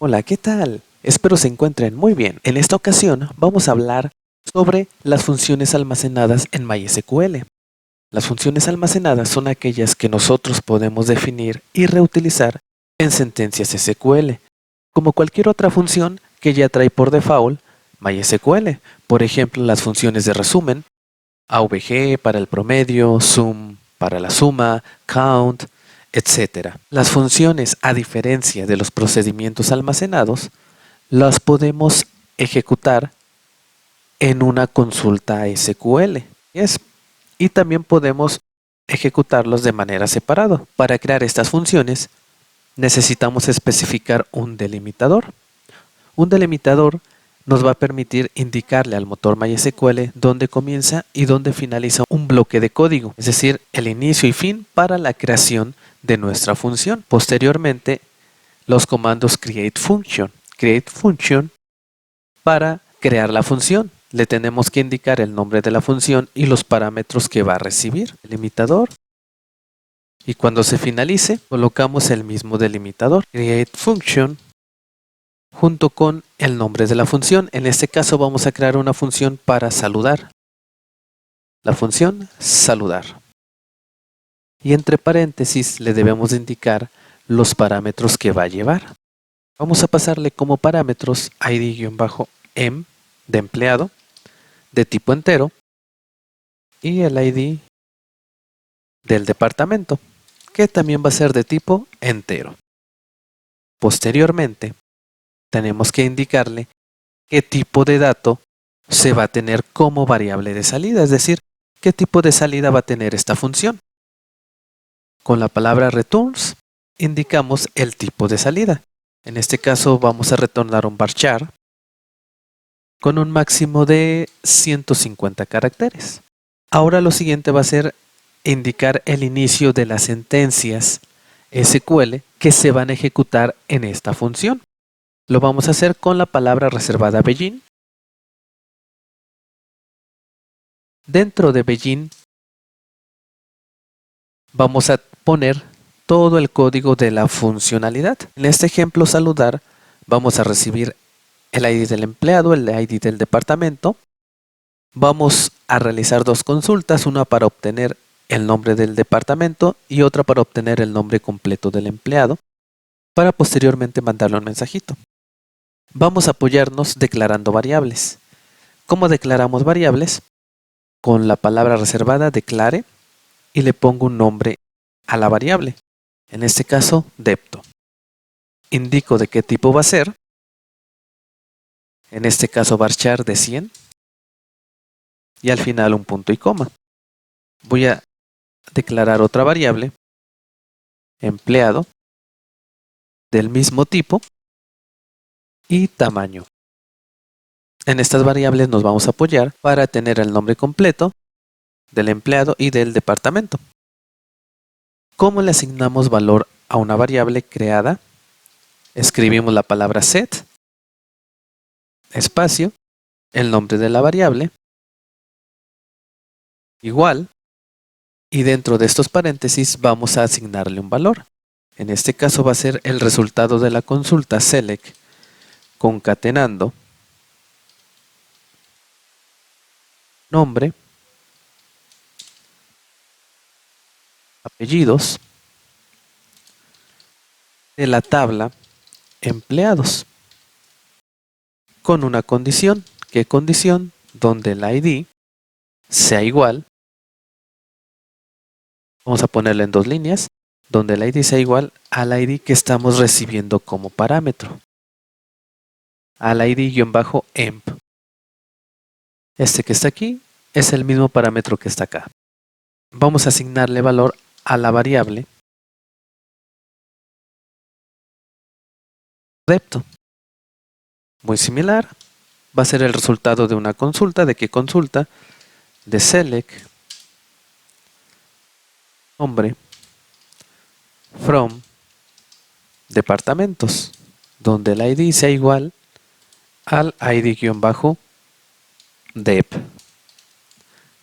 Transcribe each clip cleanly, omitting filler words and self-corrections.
Hola, ¿qué tal? Espero se encuentren muy bien. En esta ocasión vamos a hablar sobre las funciones almacenadas en MySQL. Las funciones almacenadas son aquellas que nosotros podemos definir y reutilizar en sentencias SQL, como cualquier otra función que ya trae por default MySQL. Por ejemplo, las funciones de resumen, AVG para el promedio, sum para la suma, count, etc. Las funciones, a diferencia de los procedimientos almacenados, las podemos ejecutar en una consulta SQL. Y también podemos ejecutarlos de manera separada. Para crear estas funciones necesitamos especificar un delimitador. Un delimitador nos va a permitir indicarle al motor MySQL dónde comienza y dónde finaliza un bloque de código, es decir, el inicio y fin para la creación de nuestra función. Posteriormente, los comandos create function para crear la función. Le tenemos que indicar el nombre de la función y los parámetros que va a recibir. Delimitador. Y cuando se finalice, colocamos el mismo delimitador. Create function junto con el nombre de la función. En este caso vamos a crear una función para saludar. La función saludar. Y entre paréntesis le debemos indicar los parámetros que va a llevar. Vamos a pasarle como parámetros id-em de empleado de tipo entero y el id del departamento, que también va a ser de tipo entero. Posteriormente, tenemos que indicarle qué tipo de dato se va a tener como variable de salida, es decir, qué tipo de salida va a tener esta función. Con la palabra returns indicamos el tipo de salida. En este caso vamos a retornar un varchar con un máximo de 150 caracteres. Ahora lo siguiente va a ser indicar el inicio de las sentencias SQL que se van a ejecutar en esta función. Lo vamos a hacer con la palabra reservada begin. Dentro de begin vamos a poner todo el código de la funcionalidad. En este ejemplo saludar vamos a recibir el ID del empleado, el ID del departamento. Vamos a realizar dos consultas, una para obtener el nombre del departamento y otra para obtener el nombre completo del empleado, para posteriormente mandarle un mensajito. Vamos a apoyarnos declarando variables. ¿Cómo declaramos variables? Con la palabra reservada declare y le pongo un nombre a la variable. En este caso, depto. Indico de qué tipo va a ser. En este caso, varchar de 100. Y al final un punto y coma. Voy a declarar otra variable, empleado, del mismo tipo y tamaño. En estas variables nos vamos a apoyar para tener el nombre completo del empleado y del departamento. ¿Cómo le asignamos valor a una variable creada? Escribimos la palabra set, espacio, el nombre de la variable, igual, y dentro de estos paréntesis vamos a asignarle un valor. En este caso va a ser el resultado de la consulta select concatenando nombre, apellidos de la tabla empleados con una condición. ¿Qué condición? Donde el ID sea igual, vamos a ponerle en dos líneas, donde el ID sea igual al ID que estamos recibiendo como parámetro, al ID-emp. Este que está aquí es el mismo parámetro que está acá. Vamos a asignarle valor a la variable depto. Muy similar, va a ser el resultado de una consulta. ¿De qué consulta? De select nombre from departamentos, donde el ID sea igual al ID-dep.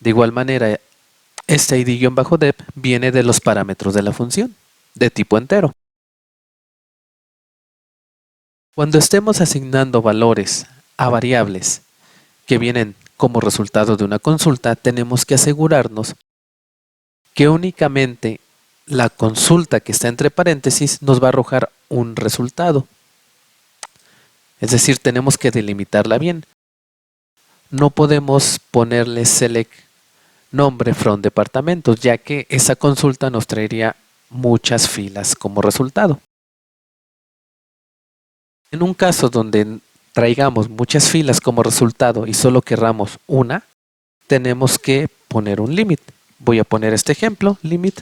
De igual manera, este ID-dep viene de los parámetros de la función, de tipo entero. Cuando estemos asignando valores a variables que vienen como resultado de una consulta, tenemos que asegurarnos que únicamente la consulta que está entre paréntesis nos va a arrojar un resultado. Es decir, tenemos que delimitarla bien. No podemos ponerle select nombre from departamentos, ya que esa consulta nos traería muchas filas como resultado. En un caso donde traigamos muchas filas como resultado y solo querramos una, tenemos que poner un límite. Voy a poner este ejemplo, limit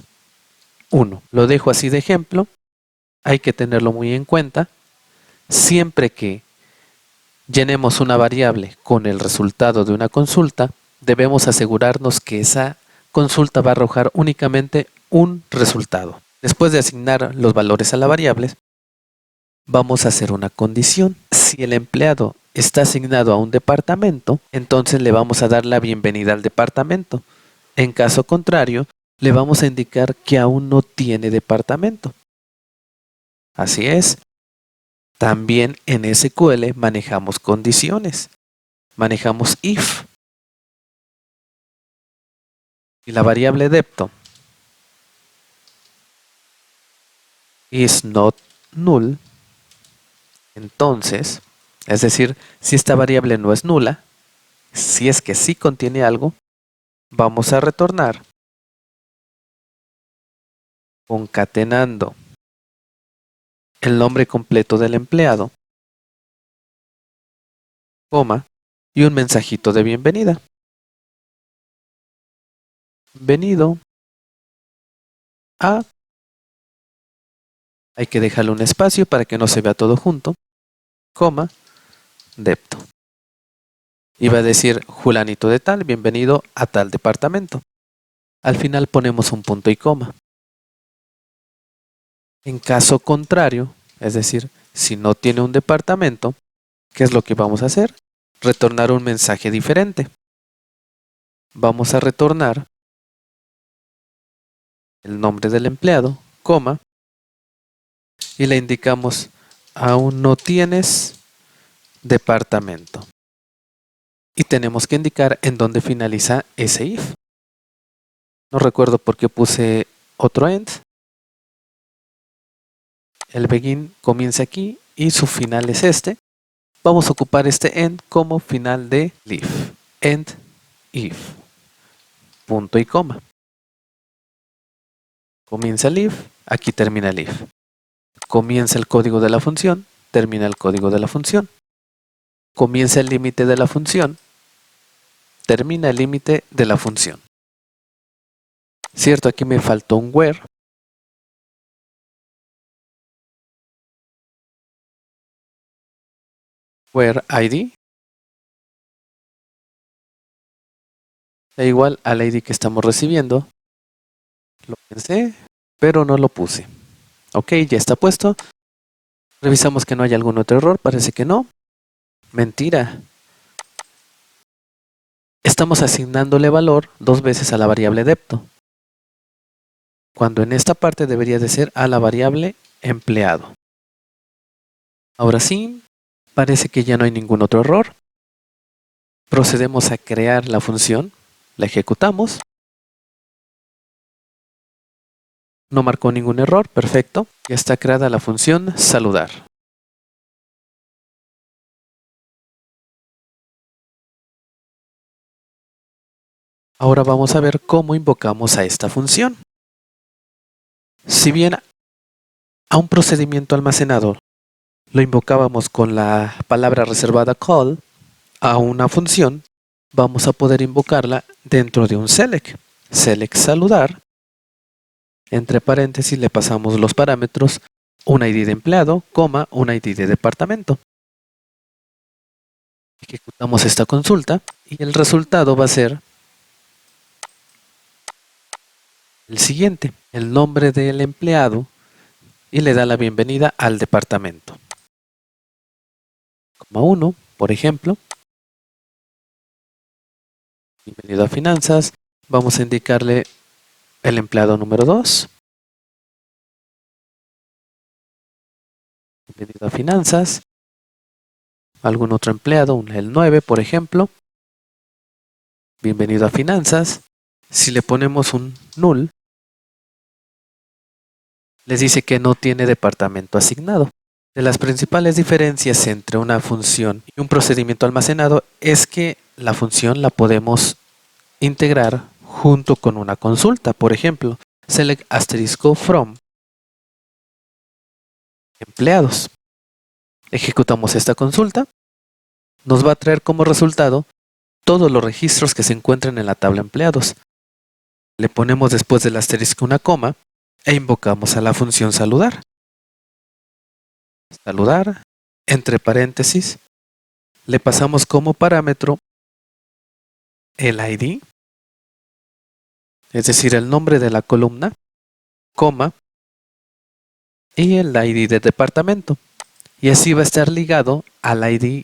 1. Lo dejo así de ejemplo. Hay que tenerlo muy en cuenta. Siempre que llenemos una variable con el resultado de una consulta, debemos asegurarnos que esa consulta va a arrojar únicamente un resultado. Después de asignar los valores a la variable, vamos a hacer una condición. Si el empleado está asignado a un departamento, entonces le vamos a dar la bienvenida al departamento. En caso contrario, le vamos a indicar que aún no tiene departamento. Así es. También en SQL manejamos condiciones. Manejamos if. Y la variable depto is not null. Entonces, es decir, si esta variable no es nula, si es que sí contiene algo, vamos a retornar concatenando el nombre completo del empleado, coma, y un mensajito de bienvenida. Bienvenido a... Hay que dejarle un espacio para que no se vea todo junto, coma, depto. Y va a decir Julanito de tal, bienvenido a tal departamento. Al final ponemos un punto y coma. En caso contrario, es decir, si no tiene un departamento, ¿qué es lo que vamos a hacer? Retornar un mensaje diferente. Vamos a retornar el nombre del empleado, coma, y le indicamos, aún no tienes departamento. Y tenemos que indicar en dónde finaliza ese if. No recuerdo por qué puse otro end. El begin comienza aquí y su final es este. Vamos a ocupar este end como final de if. End if. Punto y coma. Comienza el if, aquí termina el if. Comienza el código de la función, termina el código de la función. Comienza el límite de la función, termina el límite de la función. Cierto, aquí me faltó un where. Where ID da igual al ID que estamos recibiendo. Lo pensé, pero no lo puse. Ok, ya está puesto. Revisamos que no haya algún otro error, parece que no. Mentira. Estamos asignándole valor dos veces a la variable depto, cuando en esta parte debería de ser a la variable empleado. Ahora sí, parece que ya no hay ningún otro error. Procedemos a crear la función, la ejecutamos. No marcó ningún error, perfecto. Ya está creada la función saludar. Ahora vamos a ver cómo invocamos a esta función. Si bien a un procedimiento almacenado lo invocábamos con la palabra reservada call, a una función vamos a poder invocarla dentro de un select. Select saludar. Entre paréntesis le pasamos los parámetros un ID de empleado, coma, un ID de departamento. Ejecutamos esta consulta y el resultado va a ser el siguiente, el nombre del empleado y le da la bienvenida al departamento. Coma 1, por ejemplo. Bienvenido a finanzas. Vamos a indicarle el empleado número 2. Bienvenido a finanzas. algún otro empleado, el 9 por ejemplo. Bienvenido a finanzas. Si le ponemos un null, les dice que no tiene departamento asignado. De las principales diferencias entre una función y un procedimiento almacenado es que la función la podemos integrar junto con una consulta. Por ejemplo, select asterisco from empleados. Ejecutamos esta consulta. Nos va a traer como resultado todos los registros que se encuentran en la tabla empleados. Le ponemos después del asterisco una coma e invocamos a la función saludar. Saludar, entre paréntesis, le pasamos como parámetro el ID, es decir, el nombre de la columna, coma, y el ID del departamento. Y así va a estar ligado al ID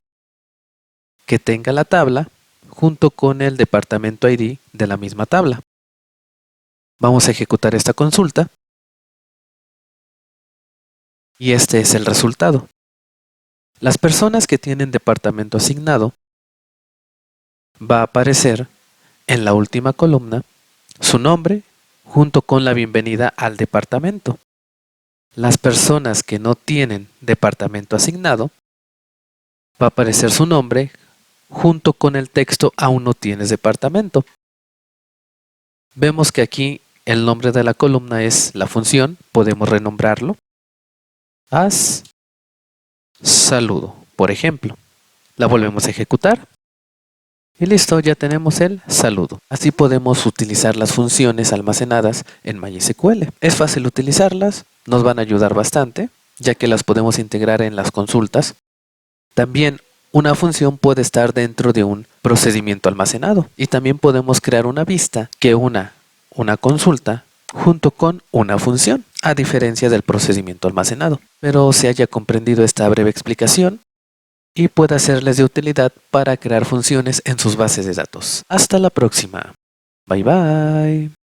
que tenga la tabla junto con el departamento ID de la misma tabla. Vamos a ejecutar esta consulta. Y este es el resultado. Las personas que tienen departamento asignado va a aparecer en la última columna su nombre junto con la bienvenida al departamento. Las personas que no tienen departamento asignado va a aparecer su nombre junto con el texto aún no tienes departamento. Vemos que aquí el nombre de la columna es la función, podemos renombrarlo. Haz saludo, por ejemplo. La volvemos a ejecutar. Y listo, ya tenemos el saludo. Así podemos utilizar las funciones almacenadas en MySQL. Es fácil utilizarlas, nos van a ayudar bastante, ya que las podemos integrar en las consultas. También una función puede estar dentro de un procedimiento almacenado. Y también podemos crear una vista que una consulta junto con una función, a diferencia del procedimiento almacenado. Espero se haya comprendido esta breve explicación y pueda serles de utilidad para crear funciones en sus bases de datos. Hasta la próxima. Bye bye.